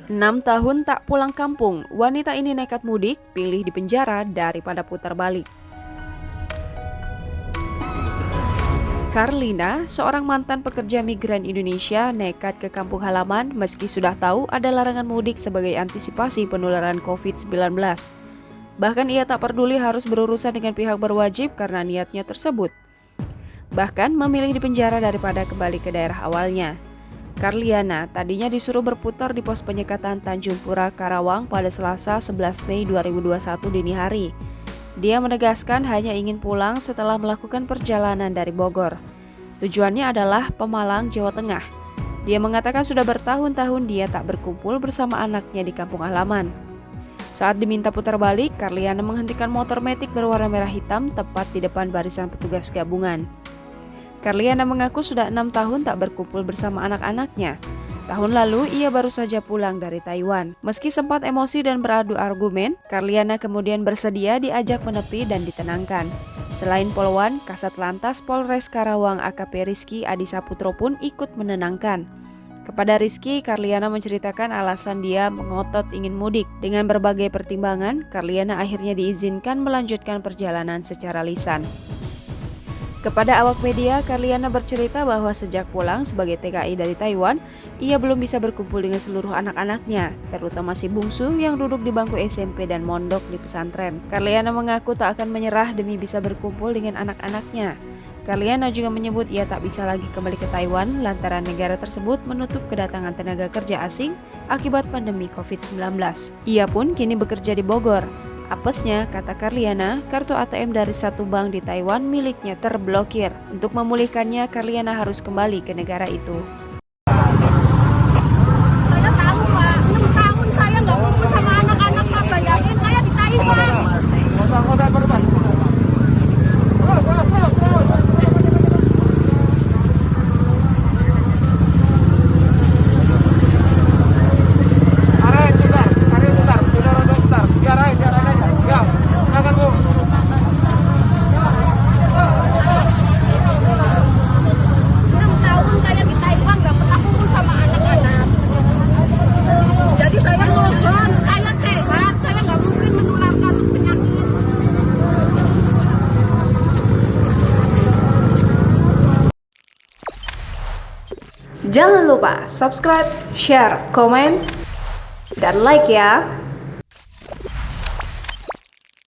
6 tahun tak pulang kampung, wanita ini nekat mudik, pilih di penjara daripada putar balik. Carlina, seorang mantan pekerja migran Indonesia, nekat ke kampung halaman meski sudah tahu ada larangan mudik sebagai antisipasi penularan COVID-19. Bahkan ia tak peduli harus berurusan dengan pihak berwajib karena niatnya tersebut. Bahkan memilih di penjara daripada kembali ke daerah awalnya. Carliana tadinya disuruh berputar di pos penyekatan Tanjung Pura, Karawang pada Selasa 11 Mei 2021 dini hari. Dia menegaskan hanya ingin pulang setelah melakukan perjalanan dari Bogor. Tujuannya adalah Pemalang, Jawa Tengah. Dia mengatakan sudah bertahun-tahun dia tak berkumpul bersama anaknya di kampung halaman. Saat diminta putar balik, Carliana menghentikan motor metik berwarna merah hitam tepat di depan barisan petugas gabungan. Carliana mengaku sudah 6 tahun tak berkumpul bersama anak-anaknya. Tahun lalu, ia baru saja pulang dari Taiwan. Meski sempat emosi dan beradu argumen, Carliana kemudian bersedia diajak menepi dan ditenangkan. Selain Polwan, Kasat Lantas Polres Karawang AKP Rizky Adisaputro pun ikut menenangkan. Kepada Rizky, Carliana menceritakan alasan dia mengotot ingin mudik. Dengan berbagai pertimbangan, Carliana akhirnya diizinkan melanjutkan perjalanan secara lisan. Kepada awak media, Carliana bercerita bahwa sejak pulang sebagai TKI dari Taiwan, ia belum bisa berkumpul dengan seluruh anak-anaknya, terutama si bungsu yang duduk di bangku SMP dan mondok di pesantren. Carliana mengaku tak akan menyerah demi bisa berkumpul dengan anak-anaknya. Carliana juga menyebut ia tak bisa lagi kembali ke Taiwan lantaran negara tersebut menutup kedatangan tenaga kerja asing akibat pandemi COVID-19. Ia pun kini bekerja di Bogor. Apesnya, kata Carliana, kartu ATM dari satu bank di Taiwan miliknya terblokir. Untuk memulihkannya, Carliana harus kembali ke negara itu. Saya tahu Pak, 6 tahun saya nggak kumpul sama anak-anak Pak, bayangin saya di Taiwan. Jangan lupa subscribe, share, komen, dan like ya!